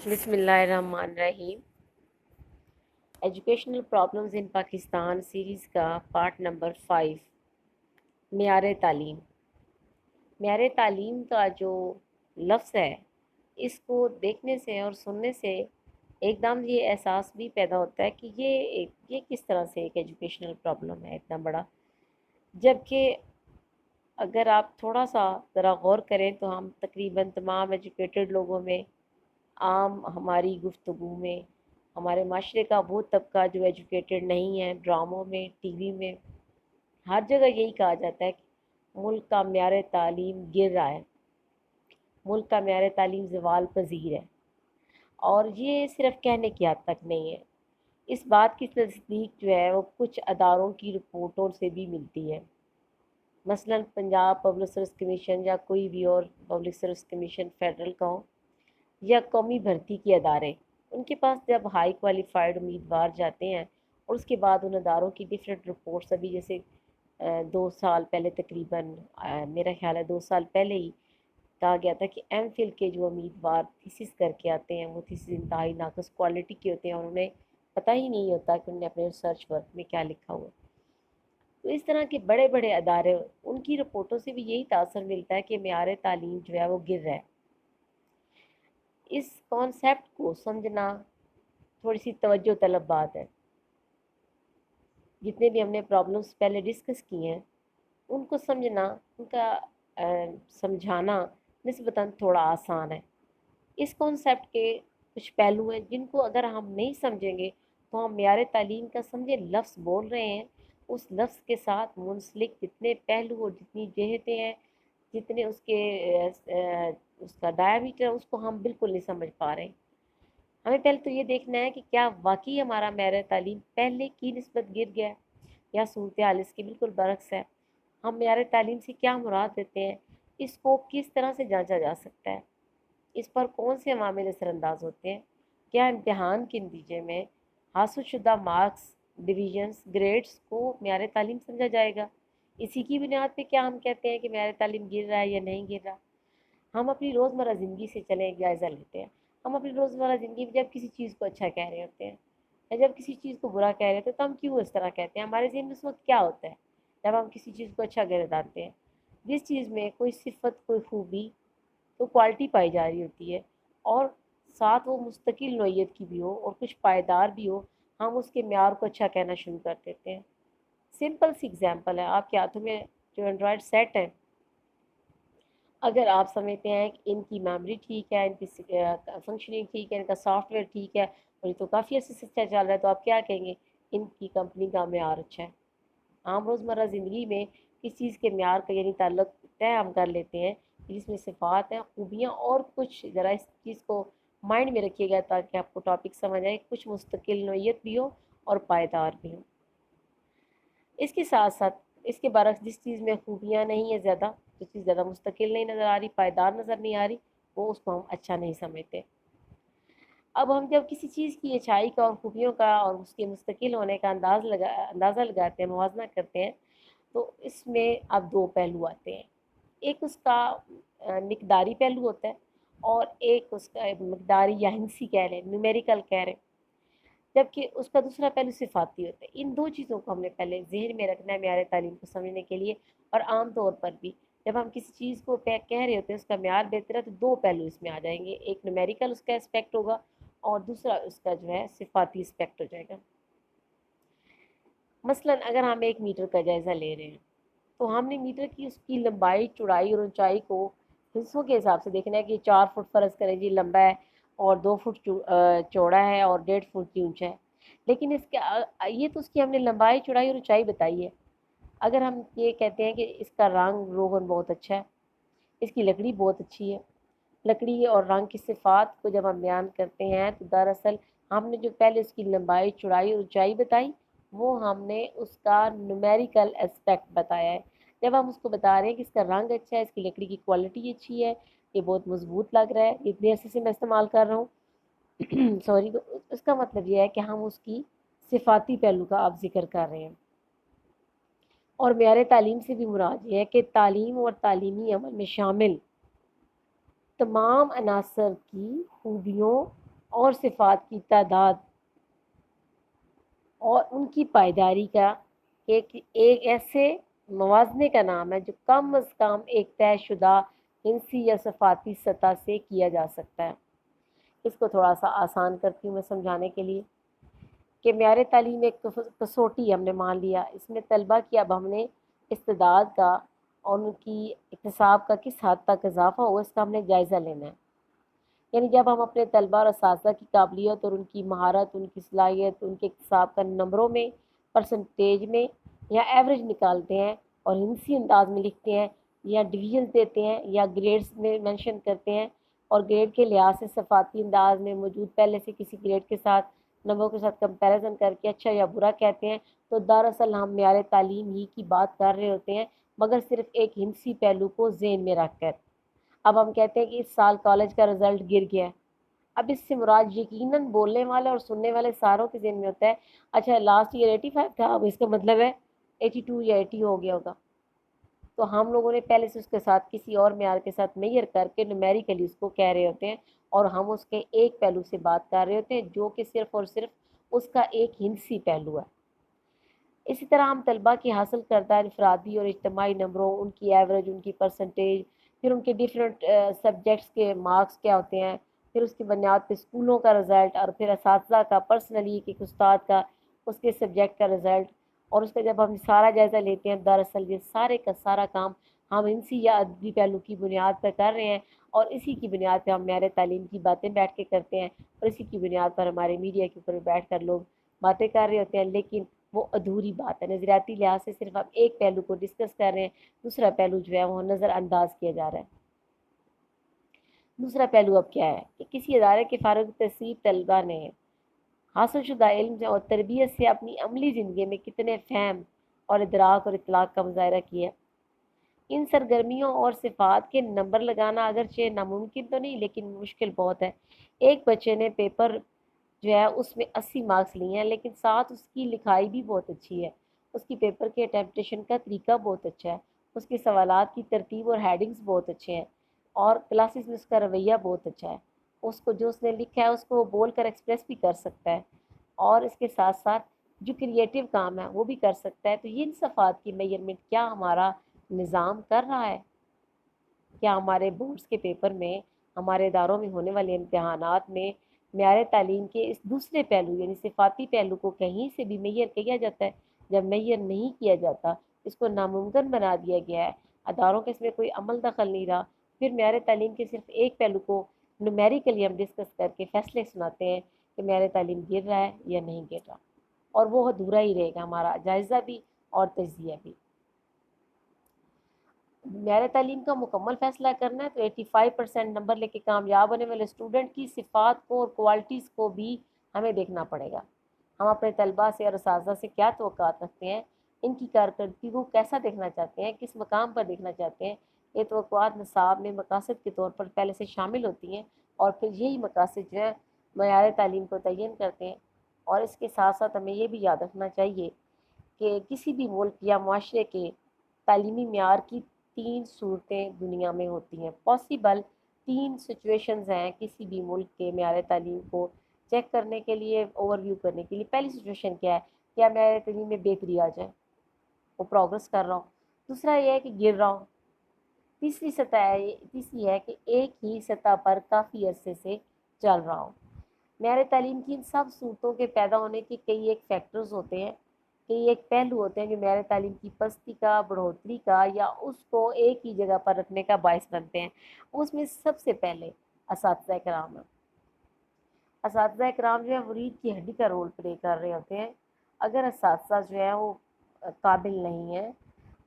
بسم اللہ الرحمن الرحیم۔ Educational problems in Pakistan series کا پارٹ نمبر 5، معیار تعلیم۔ معیار تعلیم کا جو لفظ ہے، اس کو دیکھنے سے اور سننے سے ایک دم یہ احساس بھی پیدا ہوتا ہے کہ یہ کس طرح سے ایک ایجوکیشنل پرابلم ہے اتنا بڑا، جبکہ اگر آپ تھوڑا سا ذرا غور کریں تو ہم تقریباً تمام ایجوکیٹڈ لوگوں میں، عام ہماری گفتگو میں، ہمارے معاشرے کا وہ طبقہ جو ایجوکیٹڈ نہیں ہے، ڈراموں میں، ٹی وی میں، ہر جگہ یہی کہا جاتا ہے کہ ملک کا معیار تعلیم گر رہا ہے، ملک کا معیار تعلیم زوال پذیر ہے۔ اور یہ صرف کہنے کی حد تک نہیں ہے، اس بات کی تصدیق جو ہے وہ کچھ اداروں کی رپورٹوں سے بھی ملتی ہے۔ مثلا پنجاب پبلک سروس کمیشن یا کوئی بھی اور پبلک سروس کمیشن فیڈرل کا ہو یا قومی بھرتی کے ادارے، ان کے پاس جب ہائی کوالیفائڈ امیدوار جاتے ہیں اور اس کے بعد ان اداروں کی ڈفرینٹ رپورٹس، ابھی جیسے 2 سال پہلے تقریباً، میرا خیال ہے 2 سال پہلے ہی کہا گیا تھا کہ ایم فل کے جو امیدوار تھیسس کر کے آتے ہیں وہ تھیسس انتہائی ناقص کوالٹی کے ہوتے ہیں اور انہیں پتہ ہی نہیں ہوتا کہ انہوں نے اپنے ریسرچ ورک میں کیا لکھا ہوا۔ تو اس طرح کے بڑے بڑے ادارے، ان کی رپورٹوں سے بھی یہی تاثر ملتا ہے کہ معیار تعلیم جو ہے وہ گر رہا ہے۔ اس کانسیپٹ کو سمجھنا تھوڑی سی توجہ طلب بات ہے۔ جتنے بھی ہم نے پرابلمس پہلے ڈسکس کیے ہیں، ان کو سمجھنا، ان کا سمجھانا نسبتاً تھوڑا آسان ہے۔ اس کانسیپٹ کے کچھ پہلو ہیں جن کو اگر ہم نہیں سمجھیں گے تو ہم معیار تعلیم کا سمجھے لفظ بول رہے ہیں، اس لفظ کے ساتھ منسلک جتنے پہلو اور جتنی جہتیں ہیں، جتنے اس کا ڈایامیٹر، اس کو ہم بالکل نہیں سمجھ پا رہے ہیں۔ ہمیں پہلے تو یہ دیکھنا ہے کہ کیا واقعی ہمارا معیار تعلیم پہلے کی نسبت گر گیا ہے یا صورتحال اس کی بالکل برعکس ہے۔ ہم معیار تعلیم سے کیا مراد دیتے ہیں، اس کو کس طرح سے جانچا جا سکتا ہے، اس پر کون سے عوامل اثر انداز ہوتے ہیں۔ کیا امتحان کے نتیجے میں حاصل شدہ مارکس، ڈویژنس، گریڈز کو معیار تعلیم سمجھا جائے گا؟ اسی کی بنیاد پہ کیا ہم کہتے ہیں کہ معیار تعلیم گر رہا ہے یا نہیں گر رہا؟ ہم اپنی روزمرہ زندگی سے چلیں ایک جائزہ لیتے ہیں۔ ہم اپنی روزمرہ زندگی میں جب کسی چیز کو اچھا کہہ رہے ہوتے ہیں یا جب کسی چیز کو برا کہہ رہے ہوتے ہیں تو ہم کیوں اس طرح کہتے ہیں؟ ہمارے ذہن میں اس وقت کیا ہوتا ہے جب ہم کسی چیز کو اچھا کہہ بتاتے ہیں؟ جس چیز میں کوئی صفت، کوئی خوبی، تو کوالٹی پائی جا رہی ہوتی ہے اور ساتھ وہ مستقل نوعیت کی بھی ہو اور کچھ پائیدار بھی ہو، ہم اس کے معیار کو اچھا کہنا شروع کر دیتے ہیں۔ سمپل سی اگزامپل ہے، آپ کے ہاتھوں میں جو اینڈرائڈ سیٹ ہے، اگر آپ سمجھتے ہیں کہ ان کی میموری ٹھیک ہے، ان کی فنکشننگ ٹھیک ہے، ان کا سافٹ ویئر ٹھیک ہے اور یہ تو کافی عرصے سے اچھا چل رہا ہے، تو آپ کیا کہیں گے؟ ان کی کمپنی کا معیار اچھا ہے۔ عام روزمرہ زندگی میں کس چیز کے معیار کا یعنی تعلق طے ہم کر لیتے ہیں جس میں صفات ہیں، خوبیاں اور کچھ، ذرا اس چیز کو مائنڈ میں رکھیے گا تاکہ آپ کو ٹاپک سمجھ آئے، کچھ مستقل نوعیت بھی ہو اور پائیدار بھی ہو۔ اس کے ساتھ ساتھ اس کے برعکس جس چیز میں خوبیاں نہیں ہیں زیادہ، جو چیز زیادہ مستقل نہیں نظر آ رہی، پائیدار نظر نہیں آ رہی، وہ اس کو ہم اچھا نہیں سمجھتے۔ اب ہم جب کسی چیز کی اچھائی کا اور خوبیوں کا اور اس کے مستقل ہونے کا اندازہ لگاتے ہیں، موازنہ کرتے ہیں، تو اس میں اب 2 پہلو آتے ہیں۔ ایک اس کا مقداری پہلو ہوتا ہے اور ایک اس کا مقداری یا ہندسی کہہ لیں، نیومیریکل کہہ رہے ہیں، جبکہ اس کا دوسرا پہلو صفاتی ہوتا ہے۔ ان 2 چیزوں کو ہم نے پہلے ذہن میں رکھنا ہے معیار تعلیم کو سمجھنے کے لیے، اور عام طور پر بھی جب ہم کسی چیز کو کہہ رہے ہوتے ہیں اس کا معیار بہتر ہے تو 2 پہلو اس میں آ جائیں گے، ایک نیومیریکل اس کا اسپیکٹ ہوگا اور دوسرا اس کا جو ہے صفاتی اسپیکٹ ہو جائے گا۔ مثلا اگر ہم ایک میٹر کا جائزہ لے رہے ہیں تو ہم نے میٹر کی اس کی لمبائی، چوڑائی اور اونچائی کو حصوں کے حساب سے دیکھنا ہے کہ 4 فٹ فرض کریں جی لمبا ہے اور 2 فٹ چوڑا ہے اور 1.5 فٹ کی اونچا ہے، لیکن اس کے یہ تو اس کی ہم نے لمبائی، چوڑائی اور اونچائی بتائی ہے۔ اگر ہم یہ کہتے ہیں کہ اس کا رنگ روغن بہت اچھا ہے، اس کی لکڑی بہت اچھی ہے، لکڑی اور رنگ کی صفات کو جب ہم بیان کرتے ہیں تو دراصل ہم نے جو پہلے اس کی لمبائی، چوڑائی اور اونچائی بتائی، وہ ہم نے اس کا نومیریکل اسپیکٹ بتایا ہے۔ جب ہم اس کو بتا رہے ہیں کہ اس کا رنگ اچھا ہے، اس کی لکڑی کی کوالٹی اچھی ہے، یہ بہت مضبوط لگ رہا ہے، اتنے عرصے سے میں استعمال کر رہا ہوں سوری، تو اس کا مطلب یہ ہے کہ ہم اس کی صفاتی پہلو کا آپ ذکر کر رہے ہیں۔ اور معیار تعلیم سے بھی مراد یہ ہے کہ تعلیم اور تعلیمی عمل میں شامل تمام عناصر کی خوبیوں اور صفات کی تعداد اور ان کی پائیداری کا ایک ایسے موازنے کا نام ہے جو کم از کم ایک طے شدہ ہنسی یا صفاتی سطح سے کیا جا سکتا ہے۔ اس کو تھوڑا سا آسان کرتی ہوں میں سمجھانے کے لیے کہ معیار تعلیم ایک کسوٹی ہم نے مان لیا، اس میں طلبہ کی اب ہم نے استعداد کا اور ان کی اکتساب کا کس حد تک اضافہ ہوا اس کا ہم نے جائزہ لینا ہے۔ یعنی جب ہم اپنے طلبہ اور اساتذہ کی قابلیت اور ان کی مہارت، ان کی صلاحیت، ان کے اکتساب کا نمبروں میں، پرسنٹیج میں یا ایوریج نکالتے ہیں اور ہندسی انداز میں لکھتے ہیں یا ڈویژن دیتے ہیں یا گریڈز میں مینشن کرتے ہیں اور گریڈ کے لحاظ سے صفاتی انداز میں موجود پہلے سے کسی گریڈ کے ساتھ نمبروں کے ساتھ کمپیریزن کر کے اچھا یا برا کہتے ہیں، تو دراصل ہم معیار تعلیم ہی کی بات کر رہے ہوتے ہیں، مگر صرف ایک ہندسی پہلو کو ذہن میں رکھ کر۔ اب ہم کہتے ہیں کہ اس سال کالج کا رزلٹ گر گیا ہے، اب اس سے مراد یقیناً بولنے والے اور سننے والے ساروں کے ذہن میں ہوتا ہے اچھا لاسٹ ایئر 85 تھا، اب اس کا مطلب ہے 82 یا 80 ہو گیا ہوگا۔ تو ہم لوگوں نے پہلے سے اس کے ساتھ کسی اور معیار کے ساتھ میئر کر کے نومیریکلی اس کو کہہ رہے ہوتے ہیں اور ہم اس کے ایک پہلو سے بات کر رہے ہوتے ہیں جو کہ صرف اور صرف اس کا ایک ہندسی پہلو ہے۔ اسی طرح ہم طلبہ کی حاصل کردہ انفرادی اور اجتماعی نمبروں، ان کی ایوریج، ان کی پرسنٹیج، پھر ان کے ڈیفرنٹ سبجیکٹس کے مارکس کیا ہوتے ہیں، پھر اس کی بنیاد پہ اسکولوں کا رزلٹ اور پھر اساتذہ کا پرسنلی ایک استاد کا اس کے سبجیکٹ کا رزلٹ، اور اس کا جب ہم سارا جائزہ لیتے ہیں دراصل یہ سارے کا سارا کام ہم انسی یا ادبی پہلو کی بنیاد پر کر رہے ہیں اور اسی کی بنیاد پہ ہم معیار تعلیم کی باتیں بیٹھ کے کرتے ہیں اور اسی کی بنیاد پر ہمارے میڈیا کے اوپر بیٹھ کر لوگ باتیں کر رہے ہوتے ہیں، لیکن وہ ادھوری بات ہے۔ نظریاتی لحاظ سے صرف ہم ایک پہلو کو ڈسکس کر رہے ہیں، دوسرا پہلو جو ہے وہ نظر انداز کیا جا رہا ہے۔ دوسرا پہلو اب کیا ہے کہ کسی ادارے کے فارغ التحصیل طلبہ نے حاصل شدہ علم اور تربیت سے اپنی عملی زندگی میں کتنے فہم اور ادراک اور اطلاق کا مظاہرہ کیا۔ ان سرگرمیوں اور صفات کے نمبر لگانا اگرچہ ناممکن تو نہیں لیکن مشکل بہت ہے۔ ایک بچے نے پیپر جو ہے اس میں 80 مارکس لیے ہیں لیکن ساتھ اس کی لکھائی بھی بہت اچھی ہے، اس کی پیپر کے اٹیمپٹیشن کا طریقہ بہت اچھا ہے، اس کے سوالات کی ترتیب اور ہیڈنگز بہت اچھے ہیں اور کلاسز میں اس کا رویہ بہت اچھا ہے، اس کو جو اس نے لکھا ہے اس کو وہ بول کر ایکسپریس بھی کر سکتا ہے اور اس کے ساتھ ساتھ جو کریٹیو کام ہے وہ بھی کر سکتا ہے۔ تو یہ ان صفات کی میئرمنٹ کیا ہمارا نظام کر رہا ہے؟ کیا ہمارے بورڈز کے پیپر میں، ہمارے اداروں میں ہونے والے امتحانات میں معیار تعلیم کے اس دوسرے پہلو یعنی صفاتی پہلو کو کہیں سے بھی میئر کیا جاتا ہے؟ جب میئر نہیں کیا جاتا، اس کو ناممکن بنا دیا گیا ہے، اداروں کے اس میں کوئی عمل دخل نہیں رہا، پھر معیار تعلیم کے صرف ایک پہلو کو نومیریکلی ہم ڈسکس کر کے فیصلے سناتے ہیں کہ معیار تعلیم گر رہا ہے یا نہیں گر رہا، اور وہ ادھورا ہی رہے گا ہمارا جائزہ بھی اور تجزیہ بھی۔ معیار تعلیم کا مکمل فیصلہ کرنا ہے تو 85% نمبر لے کے کامیاب ہونے والے اسٹوڈنٹ کی صفات کو اور کوالٹیز کو بھی ہمیں دیکھنا پڑے گا۔ ہم اپنے طلبہ سے اور اساتذہ سے کیا توقعات رکھتے ہیں، ان کی کارکردگی کو کیسا دیکھنا چاہتے ہیں، کس مقام پر دیکھنا چاہتے ہیں، یہ توقعات نصاب میں مقاصد کے طور پر پہلے سے شامل ہوتی ہیں اور پھر یہی مقاصد جو ہے معیار تعلیم کو تعین کرتے ہیں۔ اور اس کے ساتھ ساتھ ہمیں یہ بھی یاد رکھنا چاہیے کہ کسی بھی ملک یا معاشرے کے تعلیمی معیار کی 3 صورتیں دنیا میں ہوتی ہیں، پاسبل 3 سچویشنز ہیں کسی بھی ملک کے معیار تعلیم کو چیک کرنے کے لیے، اوور ویو کرنے کے لیے۔ پہلی سچویشن کیا ہے؟ کیا معیار تعلیم میں بہتری آ جائے، وہ پروگرس کر رہا ہوں۔ دوسرا یہ ہے کہ گر رہا ہوں۔ تیسری ہے کہ ایک ہی سطح پر کافی عرصے سے چل رہا ہوں۔ معیار تعلیم کی ان سب صورتوں کے پیدا ہونے کے کئی ایک فیکٹرز ہوتے ہیں، کئی ایک پہلو ہوتے ہیں جو معیار تعلیم کی پستی کا، بڑھوتری کا یا اس کو ایک ہی جگہ پر رکھنے کا باعث بنتے ہیں۔ اس میں سب سے پہلے اساتذہ کرام ہیں۔ اساتذہ کرام جو ہے وہ ریڑھ کی ہڈی کا رول پلے کر رہے ہوتے ہیں۔ اگر اساتذہ جو ہے وہ قابل نہیں ہیں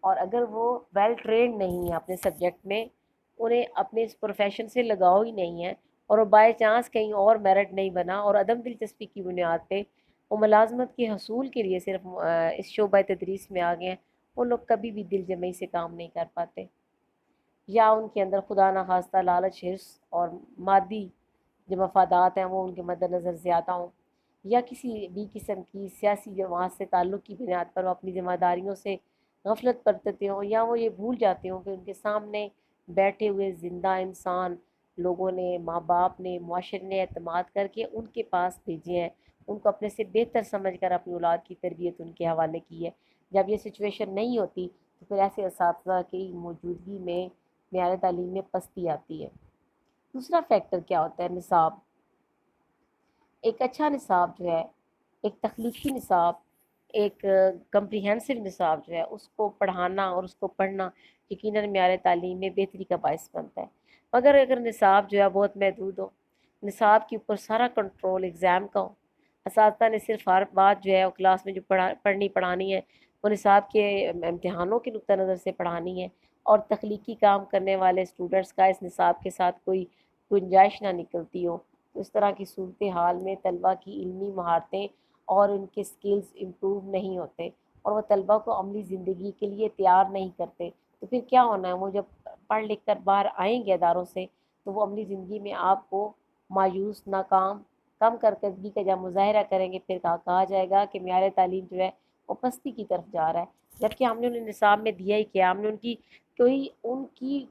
اور اگر وہ ویل ٹرینڈ نہیں ہیں اپنے سبجیکٹ میں، انہیں اپنے اس پروفیشن سے لگاؤ ہی نہیں ہے اور وہ بائی چانس کہیں اور میرٹ نہیں بنا اور عدم دلچسپی کی بنیاد پہ وہ ملازمت کے حصول کے لیے صرف اس شعبہ تدریس میں آ گئے ہیں، وہ لوگ کبھی بھی دل جمعی سے کام نہیں کر پاتے، یا ان کے اندر خدا نخواستہ لالچ، حرص اور مادی جو مفادات ہیں وہ ان کے مد نظر زیادہ ہوں، یا کسی بھی قسم کی سیاسی جماعت سے تعلق کی بنیاد پر وہ اپنی ذمہ داریوں سے غفلت برتتے ہوں، یا وہ یہ بھول جاتے ہوں کہ ان کے سامنے بیٹھے ہوئے زندہ انسان لوگوں نے، ماں باپ نے، معاشرے نے اعتماد کر کے ان کے پاس بھیجے ہیں، ان کو اپنے سے بہتر سمجھ کر اپنی اولاد کی تربیت ان کے حوالے کی ہے۔ جب یہ سچویشن نہیں ہوتی تو پھر ایسے اساتذہ کی موجودگی میں معیار تعلیم میں پستی آتی ہے۔ دوسرا فیکٹر کیا ہوتا ہے؟ نصاب۔ ایک اچھا نصاب جو ہے، ایک تخلیقی نصاب، ایک کمپریہنسو نصاب جو ہے، اس کو پڑھانا اور اس کو پڑھنا یقیناً معیار تعلیم میں بہتری کا باعث بنتا ہے۔ مگر اگر نصاب جو ہے بہت محدود ہو، نصاب کے اوپر سارا کنٹرول ایگزام کا ہو، اساتذہ نے صرف ہر بات جو ہے وہ کلاس میں جو پڑھانی ہے وہ نصاب کے امتحانوں کے نقطہ نظر سے پڑھانی ہے، اور تخلیقی کام کرنے والے اسٹوڈنٹس کا اس نصاب کے ساتھ کوئی گنجائش نہ نکلتی ہو، تو اس طرح کی صورتحال میں طلبہ کی علمی مہارتیں اور ان کے سکلز امپروو نہیں ہوتے، اور وہ طلبہ کو عملی زندگی کے لیے تیار نہیں کرتے۔ تو پھر کیا ہونا ہے؟ وہ جب پڑھ لکھ کر باہر آئیں گے اداروں سے تو وہ عملی زندگی میں آپ کو مایوس، ناکام، کم کارکردگی کا جب مظاہرہ کریں گے، پھر کہا جائے گا کہ معیار تعلیم جو ہے وہ پستی کی طرف جا رہا ہے، جبکہ ہم نے انہیں نصاب میں دیا ہی کیا؟ ہم نے ان کی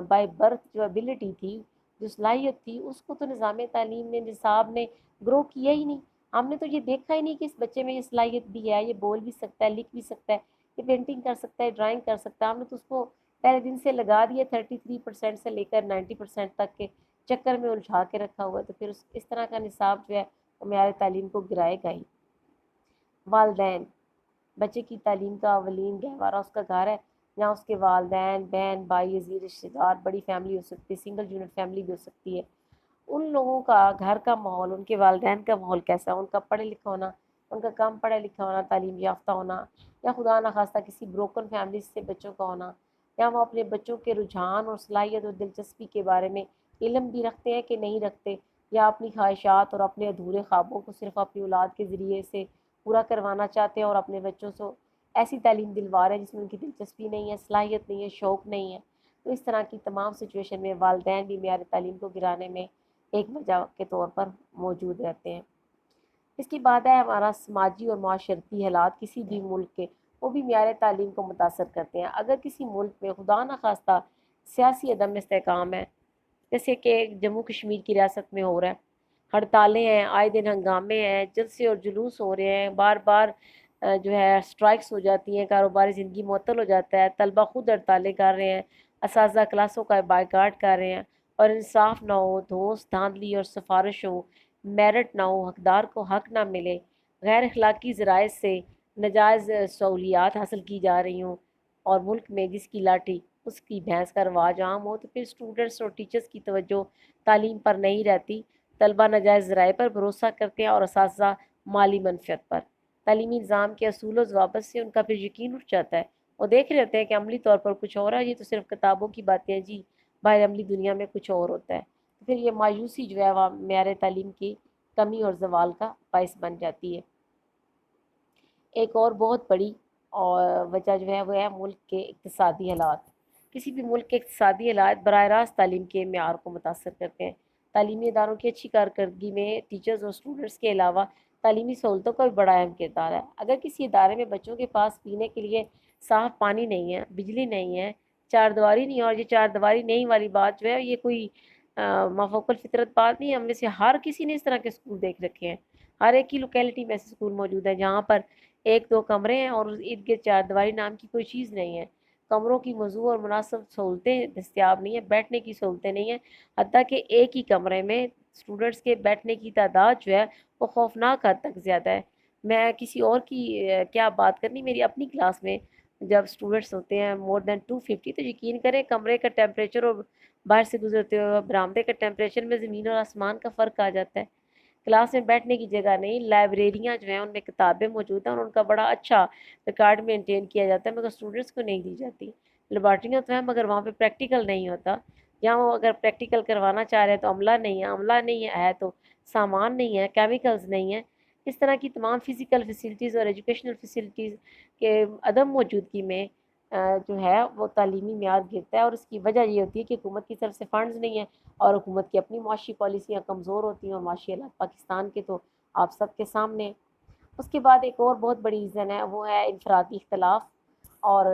بائی برتھ جو ایبلٹی تھی، جو صلاحیت تھی، اس کو تو نظام تعلیم نے، نصاب نے گرو کیا ہی نہیں۔ ہم نے تو یہ دیکھا ہی نہیں کہ اس بچے میں یہ صلاحیت بھی ہے، یہ بول بھی سکتا ہے، لکھ بھی سکتا ہے، یہ پینٹنگ کر سکتا ہے، ڈرائنگ کر سکتا ہے۔ ہم نے تو اس کو پہلے دن سے لگا دیا 33% سے لے کر 90% تک کے چکر میں الجھا کے رکھا ہوا ہے، تو پھر اس طرح کا نصاب جو ہے وہ معیار تعلیم کو گرائے گا ہی۔ والدین، بچے کی تعلیم کا اولین گہوارہ اس کا گھر ہے، جہاں اس کے والدین، بہن، بھائی، عزیز رشتہ دار، بڑی فیملی ہو سکتی ہے، سنگل یونٹ فیملی بھی ہو سکتی ہے۔ ان لوگوں کا گھر کا ماحول، ان کے والدین کا ماحول کیسا ہے، ان کا پڑھے لکھا ہونا، ان کا کم پڑھا لکھا ہونا، تعلیم یافتہ ہونا، یا خدا نخواستہ کسی بروکن فیملی سے بچوں کا ہونا، یا وہ اپنے بچوں کے رجحان اور صلاحیت اور دلچسپی کے بارے میں علم بھی رکھتے ہیں کہ نہیں رکھتے، یا اپنی خواہشات اور اپنے ادھورے خوابوں کو صرف اپنی اولاد کے ذریعے سے پورا کروانا چاہتے ہیں، اور اپنے بچوں سے ایسی تعلیم دلوا رہے ہیں جس میں ان کی دلچسپی نہیں ہے، صلاحیت نہیں ہے، شوق نہیں ہے۔ تو اس طرح کی تمام سچویشن میں والدین بھی معیار تعلیم کو گرانے میں ایک وجہ کے طور پر موجود رہتے ہیں۔ اس کے بعد ہے ہمارا سماجی اور معاشرتی حالات، کسی بھی ملک کے، وہ بھی معیار تعلیم کو متاثر کرتے ہیں۔ اگر کسی ملک میں خدا نخواستہ سیاسی عدم استحکام ہے، جیسے کہ جموں کشمیر کی ریاست میں ہو رہا ہے، ہڑتالیں ہیں، آئے دن ہنگامے ہیں، جلسے اور جلوس ہو رہے ہیں، بار بار جو ہے اسٹرائکس ہو جاتی ہیں، کاروباری زندگی معطل ہو جاتا ہے، طلبہ خود ہڑتالیں کر رہے ہیں، اساتذہ کلاسوں کا بائیکاٹ کر رہے ہیں، اور انصاف نہ ہو، دھوس دھاندلی اور سفارش ہو، میرٹ نہ ہو، حقدار کو حق نہ ملے، غیر اخلاقی ذرائع سے ناجائز سہولیات حاصل کی جا رہی ہوں، اور ملک میں جس کی لاٹھی اس کی بھینس کا رواج عام ہو، تو پھر اسٹوڈنٹس اور ٹیچرز کی توجہ تعلیم پر نہیں رہتی، طلبہ ناجائز ذرائع پر بھروسہ کرتے ہیں اور اساتذہ مالی منفعت پر۔ تعلیمی نظام کے اصول و ضوابط سے ان کا پھر یقین اٹھ جاتا ہے، وہ دیکھ رہے ہوتے ہیں کہ عملی طور پر کچھ اور ہے، یہ تو صرف کتابوں کی باتیں ہیں جی، باہر عملی دنیا میں کچھ اور ہوتا ہے۔ تو پھر یہ مایوسی جو ہے وہ معیار تعلیم کی کمی اور زوال کا باعث بن جاتی ہے۔ ایک اور بہت بڑی اور وجہ جو ہے وہ ہے ملک کے اقتصادی حالات۔ کسی بھی ملک کے اقتصادی حالات براہ راست تعلیم کے معیار کو متاثر کرتے ہیں۔ تعلیمی اداروں کی اچھی کارکردگی میں ٹیچرز اور اسٹوڈنٹس کے علاوہ تعلیمی سہولتوں کا بھی بڑا اہم کردار ہے۔ اگر کسی ادارے میں بچوں کے پاس پینے کے لیے صاف پانی نہیں ہے، بجلی نہیں ہے، چار دیواری نہیں ہے، اور یہ چار دیواری نہیں والی بات جو ہے یہ کوئی مافوق الفطرت بات نہیں ہے، ہم میں سے ہر کسی نے اس طرح کے اسکول دیکھ رکھے ہیں، ہر ایک کی لوکیلٹی میں ایسے اسکول موجود ہیں جہاں پر ایک دو کمرے ہیں اور ارد گرد چار دیواری نام کی کوئی چیز نہیں ہے، کمروں کی موزوں اور مناسب سہولتیں دستیاب نہیں ہیں، بیٹھنے کی سہولتیں نہیں ہیں، حتیٰ کہ ایک ہی کمرے میں اسٹوڈنٹس کے بیٹھنے کی تعداد جو ہے وہ خوفناک حد تک زیادہ ہے۔ میں کسی اور کی کیا بات کرنی، میری اپنی کلاس میں جب اسٹوڈنٹس ہوتے ہیں مور دین 250، تو یقین کریں کمرے کا ٹیمپریچر اور باہر سے گزرتے ہوئے برآمدے کا ٹیمپریچر میں زمین اور آسمان کا فرق آ جاتا ہے۔ کلاس میں بیٹھنے کی جگہ نہیں، لائبریریاں جو ہیں ان میں کتابیں موجود ہیں اور ان کا بڑا اچھا ریکارڈ مینٹین کیا جاتا ہے، مگر اسٹوڈنٹس کو نہیں دی جاتی۔ لیبارٹریاں تو ہیں مگر وہاں پہ پریکٹیکل نہیں ہوتا، یا وہ اگر پریکٹیکل کروانا چاہ رہے ہیں تو عملہ نہیں ہے تو سامان نہیں ہے، کیمیکلز نہیں ہیں۔ اس طرح کی تمام فزیکل فیسلٹیز اور ایجوکیشنل فیسلٹیز کے عدم موجودگی میں جو ہے وہ تعلیمی معیار گرتا ہے، اور اس کی وجہ یہ ہوتی ہے کہ حکومت کی طرف سے فنڈز نہیں ہیں، اور حکومت کی اپنی معاشی پالیسیاں کمزور ہوتی ہیں، اور معاشی حالات پاکستان کے تو آپ سب کے سامنے ہیں۔ اس کے بعد ایک اور بہت بڑی ریزن ہے، وہ ہے انفرادی اختلاف اور